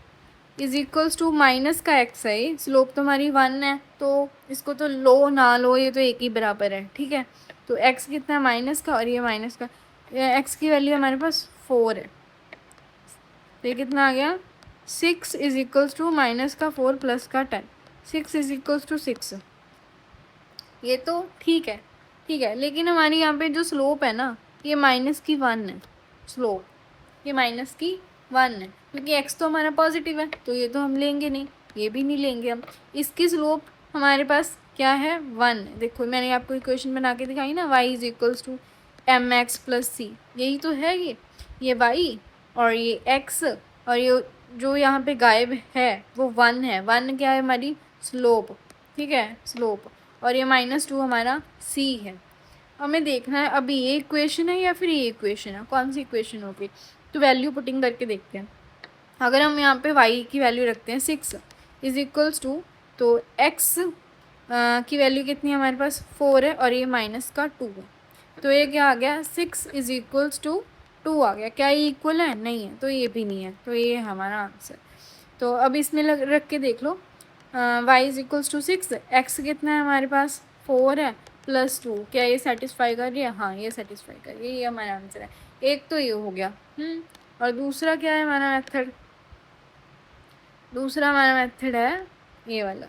इज इक्वल्स टू माइनस का x है, स्लोप तो हमारी 1 है, तो इसको तो लो ना लो, ये तो एक ही बराबर है, ठीक है। तो x कितना है? माइनस का, और ये माइनस का, x की वैल्यू हमारे पास 4 है, तो ये कितना आ गया? 6 इज इक्वल्स टू माइनस का 4 प्लस का 10, 6 इज इक्वल्स टू 6। ये तो ठीक है, लेकिन हमारी यहाँ पे जो स्लोप है ना, ये -1 है स्लोप, ये -1 है, क्योंकि x तो हमारा पॉजिटिव है तो ये तो हम लेंगे नहीं, ये भी नहीं लेंगे हम। इसकी स्लोप हमारे पास क्या है? 1 है। देखो मैंने आपको इक्वेशन बना के दिखाई ना, y is equals to mx plus C, यही तो है ये y और ये x, और ये जो यहाँ पे गायब है वो 1 है। 1 क्या है? हमारी स्लोप, ठीक है, स्लोप, और ये -2 हमारा c है। हमें देखना है अभी ये इक्वेशन है या फिर ये इक्वेशन है, कौन सी इक्वेशन होगी। तो वैल्यू पुटिंग करके देखते हैं। अगर हम यहाँ पे y की वैल्यू रखते हैं 6 इज इक्वल्स टू, तो x की वैल्यू कितनी है हमारे पास? 4 है, और ये -2 है, तो ये क्या आ गया? 6 इज इक्वल्स टू 2 आ गया। क्या ये इक्वल है? नहीं है, तो ये भी नहीं है, तो ये है हमारा आंसर। तो अब इसमें रख के देख लो, y is equals to 6, x कितना है हमारे पास? 4 है प्लस 2, क्या ये सेटिस्फाई कर रही है? हाँ, ये सेटिस्फाई कर रही है, ये हमारा आंसर है। एक तो ये हो गया, और दूसरा क्या है हमारा मेथड? दूसरा हमारा मेथड है ये वाला,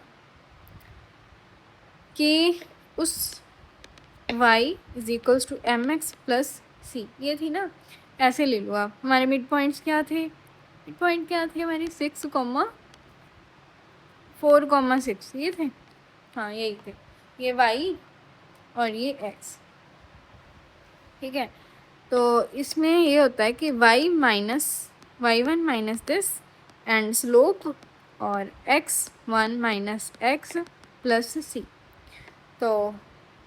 कि उस y is equals to mx plus C, ये थी ना, ऐसे ले लो आप। हमारे मिड पॉइंट्स क्या थे? मिड पॉइंट क्या थे हमारे? 6, 4, 6 ये थे, हाँ यही थे, ये y और ये x, ठीक है। तो इसमें ये होता है कि y y1 minus this and slope और x1 माइनस एक्स प्लस सी। तो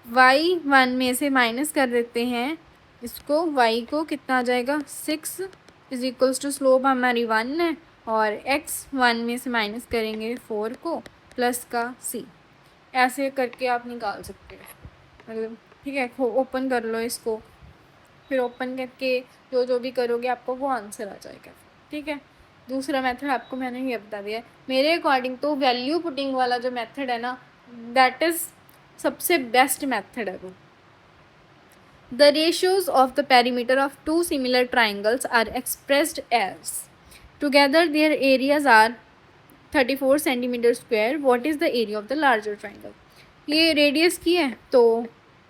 y1 में से माइनस कर देते हैं इसको, y को कितना आ जाएगा 6 इज इक्वल्स टू स्लोप हमारी 1 है और x1 में से माइनस करेंगे 4 को प्लस का c। ऐसे करके आप निकाल सकते हो, मतलब ठीक है। ओपन कर लो इसको, फिर ओपन करके जो भी करोगे आपको वो आंसर आ जाएगा, ठीक है। दूसरा मेथड आपको मैंने ये बता दिया है। मेरे अकॉर्डिंग तो वैल्यू पुटिंग वाला जो मेथड है ना, दैट इज़ सबसे बेस्ट मेथड है वो। The ratios of the perimeter of two similar triangles are expressed as together their areas are 34 centimetre square. What is the area of the larger triangle. ये radius की है तो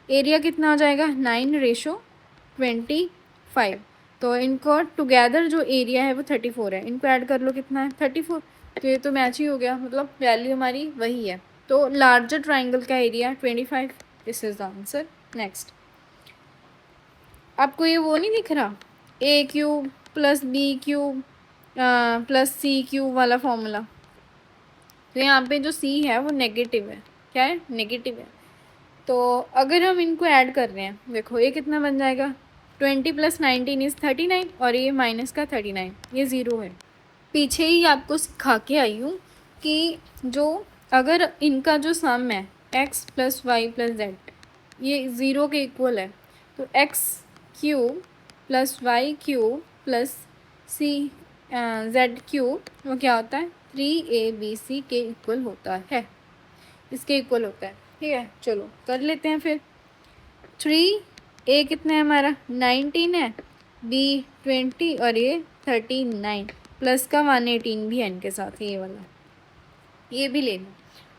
area कितना आ जाएगा 9:25। तो इनको टुगेदर जो एरिया है वो 34 है, इनको ऐड कर लो कितना है 34। तो ये तो मैच ही हो गया, मतलब वैल्यू हमारी वही है। तो लार्जर ट्राइंगल का area 25। This is the answer. Next, आपको ये वो नहीं दिख रहा A cube plus B cube plus C cube वाला फॉर्मूला। तो यहाँ पे जो सी है वो नेगेटिव है, क्या है नेगेटिव है। तो अगर हम इनको ऐड कर रहे हैं, देखो ये कितना बन जाएगा 20 + 19 इज़ 39 और ये माइनस का 39, ये ज़ीरो है। पीछे ही आपको सिखा के आई हूँ कि जो अगर इनका जो सम है x + y + z ये ज़ीरो के इक्वल है, तो x³ + y³ + z³ वो क्या होता है 3abc के इक्वल होता है, इसके इक्वल होता है, ठीक है। चलो कर लेते हैं फिर। 3a कितना है हमारा 19 है, b 20 और ये 39 प्लस का 118 भी है इनके साथ, ये वाला ये भी लेना।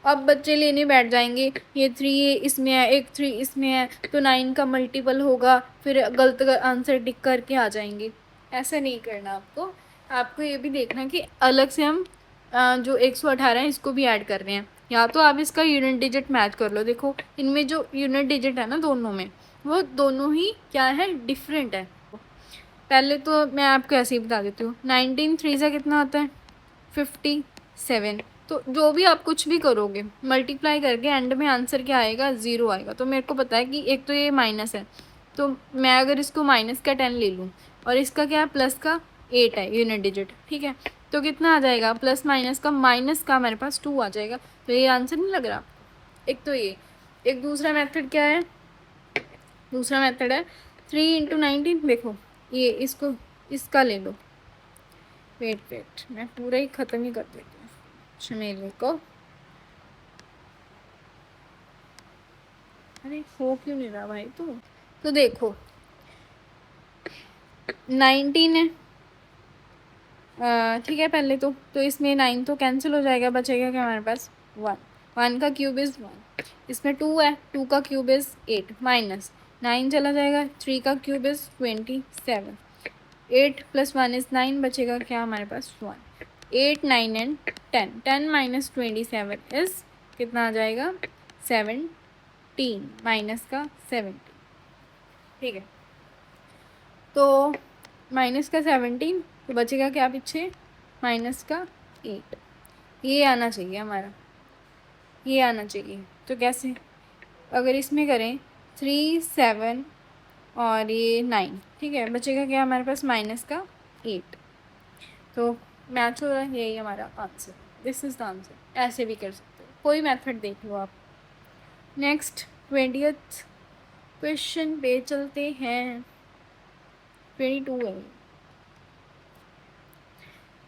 अब बच्चे लेने बैठ जाएंगे, ये 3a इसमें है, एक 3 इसमें है, तो 9 का मल्टीपल होगा, फिर गलत आंसर टिक करके आ जाएंगे। ऐसा नहीं करना आपको। आपको ये भी देखना कि अलग से हम जो 118 है इसको भी ऐड कर रहे हैं, या तो आप इसका यूनिट डिजिट मैच कर लो। देखो इनमें जो यूनिट डिजिट है ना दोनों में, वो दोनों ही क्या है डिफरेंट है। पहले तो मैं आपको ऐसे ही बता देती हूँ, 19 3 से कितना होता है 57। तो जो भी आप कुछ भी करोगे मल्टीप्लाई करके एंड में आंसर क्या आएगा 0 आएगा। तो मेरे को पता है कि एक तो ये माइनस है, तो मैं अगर इसको माइनस का 10 ले लूँ और इसका क्या है प्लस का 8 है यूनिट डिजिट, ठीक है। तो कितना आ जाएगा प्लस माइनस का हमारे पास 2 आ जाएगा। तो ये आंसर नहीं लग रहा। एक तो ये, एक दूसरा मेथड क्या है, दूसरा मेथड है 3 × 19। देखो ये इसको इसका ले लो, वेट मैं पूरा ही ख़त्म ही कर देती हूँ शमेले को। अरे हो क्यों नहीं रहा भाई तो देखो 19 है, ठीक है। पहले तो इसमें 9 तो कैंसिल हो जाएगा, बचेगा क्या हमारे पास 1। 1 का क्यूब इज़ 1, इसमें 2 है, 2 का क्यूब इज़ 8 माइनस 9 चला जाएगा, 3 का क्यूब इज़ 27, 8 + 1 इज़ 9, बचेगा क्या हमारे पास 1। 8 9 एंड 10, 10 - 27 इज़ कितना आ जाएगा 17 माइनस का 17, ठीक है। तो माइनस का 17 तो बचेगा क्या पीछे माइनस का 8। ये आना चाहिए हमारा, ये आना चाहिए। तो कैसे, अगर इसमें करें 3 7 और ये 9, ठीक है, बचेगा क्या हमारे पास माइनस का 8। तो मैच हो रहा है, यही हमारा answer, this is the answer. ऐसे भी कर सकते हो, कोई मेथड देख लो आप। नेक्स्ट 20th क्वेश्चन पे चलते हैं। 22 है।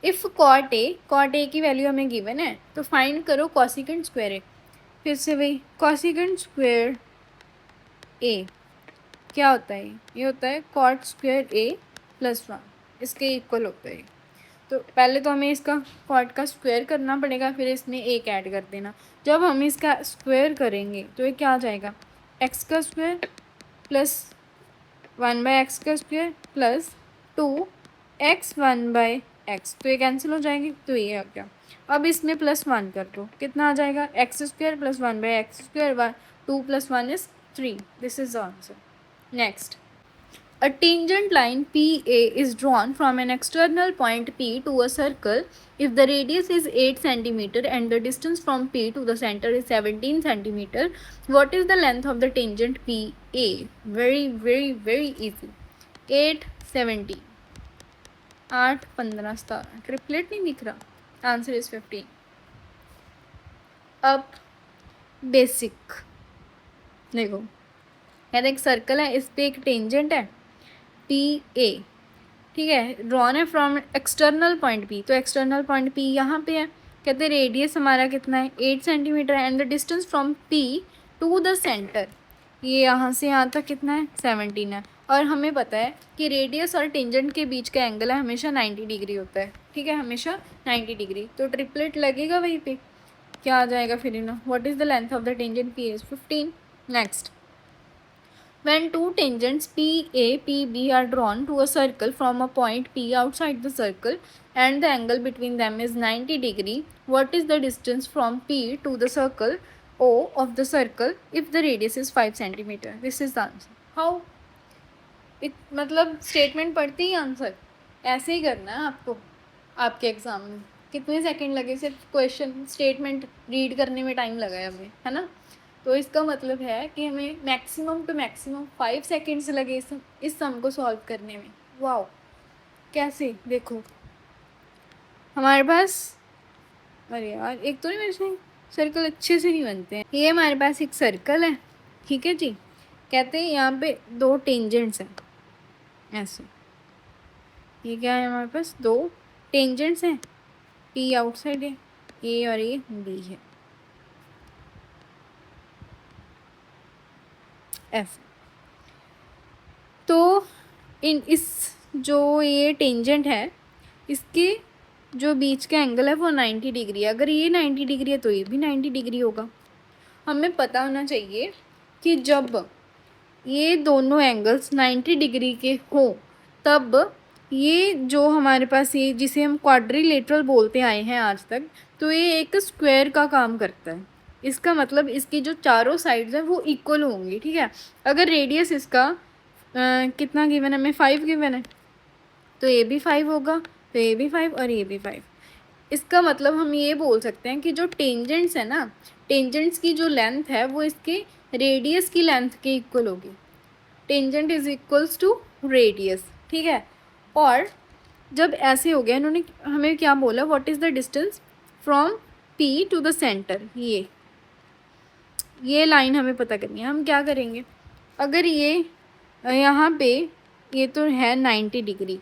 इफ़ कॉट ए की वैल्यू हमें गिवन है, तो फाइंड करो कॉसिकेंट स्क्वायर ए। फिर से वही कॉसिकेंट स्क्वायर ए क्या होता है, ये होता है कॉट स्क्वायर ए + 1, इसके इक्वल होता है। तो पहले तो हमें इसका कॉट का स्क्वायर करना पड़ेगा, फिर इसमें एक ऐड कर देना। जब हम इसका स्क्वायर करेंगे तो ये क्या आ जाएगा x का स्क्वायर प्लस 1/x का स्क्वायर प्लस 2x 1/x, तो ये कैंसिल हो जाएंगे, तो ये आ गया। अब इसमें +1 कर दो, कितना आ जाएगा x² + 1/x², 2 + 1 is 3। This is the answer. Next A tangent line PA is drawn from an external point P to a circle if the radius is 8 cm and the distance from P to the center is 17 cm. What is the length of the tangent PA? Very easy. 8 17 8 15 17 triplet नहीं दिख रहा. Answer is 15. अब basic देखो, कहते एक circle है, इस पे एक टेंजेंट है पी ए, ठीक है, ड्रॉन है फ्रॉम एक्सटर्नल पॉइंट पी. तो एक्सटर्नल पॉइंट पी यहाँ पे है. कहते रेडियस हमारा कितना है 8 centimetre and the distance from P to the centre, ये यहाँ से यहाँ तक कितना है 17 है. और हमें पता है कि रेडियस और टेंजेंट के बीच का एंगल है हमेशा 90 डिग्री होता है, ठीक है, हमेशा 90 डिग्री. तो ट्रिपलेट लगेगा वहीं पे. क्या आ जाएगा फिर इनो, what is the length of the tangent P is 15. Next, when two tangents PA, PB are drawn to a circle from a point P outside the circle and the angle between them is 90 degree, what is the distance from P to the circle O of the circle if the radius is 5 centimeter? This is the answer. How? मतलब statement पढ़ते ही answer ऐसे ही करना है आपको. आपके exam में कितने second लगे सिर्फ क्वेश्चन स्टेटमेंट रीड करने में टाइम लगा है हमें, है ना. तो इसका मतलब है कि हमें मैक्सिमम टू मैक्सिमम 5 सेकेंड्स लगे इस सम को सॉल्व करने में. वाओ, कैसे देखो हमारे पास, अरे यार एक तो नहीं, मेरे से सर्कल अच्छे से नहीं बनते हैं. ये हमारे पास एक सर्कल है, ठीक है जी. कहते हैं यहाँ पे दो टेंजेंट्स हैं ऐसे. ये क्या है, हमारे पास दो टेंजेंट्स हैं, पी आउटसाइड है ए और ये बी है ऐसे. तो इस जो ये टेंजेंट है इसके जो बीच का एंगल है वो 90 डिग्री है. अगर ये 90 डिग्री है तो ये भी 90 डिग्री होगा. हमें पता होना चाहिए कि जब ये दोनों एंगल्स 90 डिग्री के हो तब ये जो हमारे पास ये जिसे हम क्वाड्रिलेटरल बोलते आए हैं आज तक, तो ये एक स्क्वायर का काम करता है. इसका मतलब इसकी जो चारों साइड्स हैं वो इक्वल होंगी, ठीक है. अगर रेडियस इसका कितना गिवन है, हमें 5 गिवन है, तो ये भी 5 होगा, तो ये भी 5 और ये भी 5. इसका मतलब हम ये बोल सकते हैं कि जो टेंजेंट्स है ना, टेंजेंट्स की जो लेंथ है वो इसके रेडियस की लेंथ के इक्वल होगी. Tangent is equals to radius, ठीक है. और जब ऐसे हो गया, इन्होंने हमें क्या बोला, what is the distance from P to the centre, ये लाइन हमें पता करनी है. हम क्या करेंगे, अगर ये यहाँ पे ये तो है 90 डिग्री,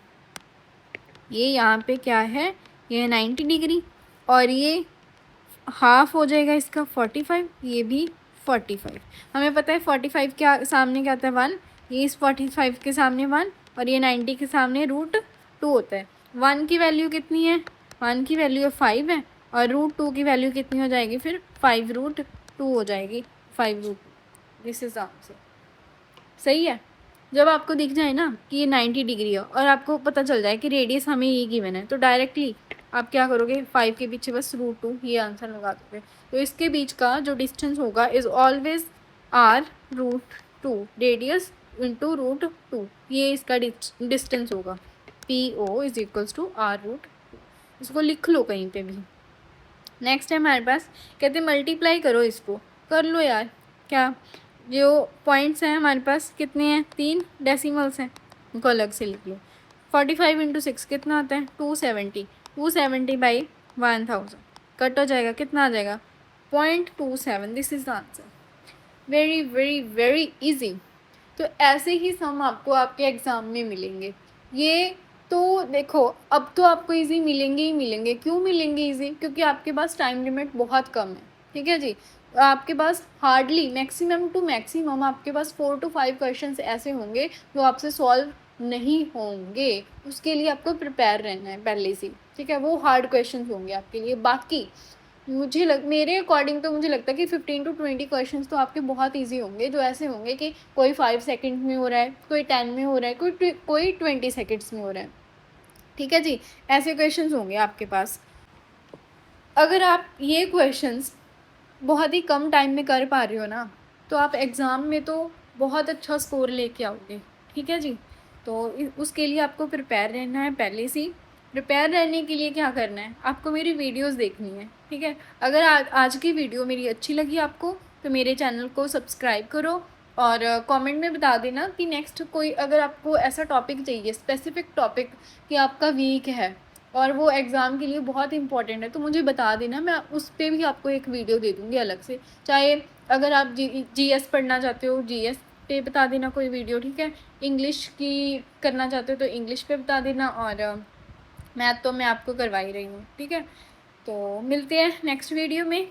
ये यहाँ पे क्या है, ये 90 डिग्री, और ये हाफ हो जाएगा इसका 45, ये भी 45. हमें पता है 45 के सामने क्या आता है 1, ये इस 45 के सामने 1 और ये 90 के सामने √2 होता है. 1 की वैल्यू कितनी है, 1 की वैल्यू 5 है और √2 की वैल्यू कितनी हो जाएगी फिर 5√2 हो जाएगी, 5√2. This is answer. सही है. जब आपको दिख जाए ना कि ये 90 डिग्री है और आपको पता चल जाए कि रेडियस हमें ये गिवन है, तो डायरेक्टली आप क्या करोगे, 5 के पीछे बस √2 ये आंसर लगा दोगे. तो इसके बीच का जो डिस्टेंस होगा is always r√2, radius into √2, ये इसका डिस्टेंस होगा. PO is equals to r√2. इसको लिख लो कहीं पे भी. नेक्स्ट है हमारे पास, कहते मल्टीप्लाई करो, इसको कर लो यार. क्या जो पॉइंट्स हैं हमारे पास कितने हैं, 3 डेसिमल्स हैं, उनको अलग से लिख लो. 45 × 6 कितना आता है 270, 270 बाई 1000 कट हो जाएगा, कितना आ जाएगा 0.27. This is the answer. Very easy. तो ऐसे ही सम आपको आपके एग्ज़ाम में मिलेंगे. ये तो देखो अब तो आपको इजी मिलेंगे ही मिलेंगे. क्यों मिलेंगे इजी, क्योंकि आपके पास टाइम लिमिट बहुत कम है, ठीक है जी. आपके पास हार्डली मैक्सिमम टू मैक्सिमम आपके पास 4 to 5 क्वेश्चंस ऐसे होंगे जो आपसे सॉल्व नहीं होंगे. उसके लिए आपको प्रिपेयर रहना है पहले से, ठीक है. वो हार्ड क्वेश्चंस होंगे आपके लिए. बाकी मेरे अकॉर्डिंग तो मुझे लगता है कि 15 to 20 क्वेश्चंस तो आपके बहुत इजी होंगे, जो ऐसे होंगे कि कोई 5 सेकंड में हो रहा है, कोई 10 में हो रहा है, कोई 20 सेकंड्स में हो रहा है, ठीक है जी. ऐसे क्वेश्चंस होंगे आपके पास. अगर आप ये क्वेश्चंस बहुत ही कम टाइम में कर पा रहे हो ना, तो आप एग्ज़ाम में तो बहुत अच्छा स्कोर लेके आओगे, ठीक है जी. तो उसके लिए आपको प्रिपेयर रहना है पहले से ही। प्रिपेयर रहने के लिए क्या करना है, आपको मेरी वीडियोस देखनी है, ठीक है। अगर आज की वीडियो मेरी अच्छी लगी आपको तो मेरे चैनल को सब्सक्राइब करो और कमेंट में बता देना कि नेक्स्ट कोई अगर आपको ऐसा टॉपिक चाहिए, स्पेसिफिक टॉपिक कि आपका वीक है और वो एग्ज़ाम के लिए बहुत इंपॉर्टेंट है, तो मुझे बता देना, मैं उस पर भी आपको एक वीडियो दे दूँगी अलग से। चाहे अगर आप जीएस पढ़ना चाहते हो, जीएस पे बता देना कोई वीडियो, ठीक है। इंग्लिश की करना चाहते हो तो इंग्लिश पे बता देना, और मैथ तो मैं आपको करवा ही रही हूँ, ठीक है। तो मिलते हैं नेक्स्ट वीडियो में।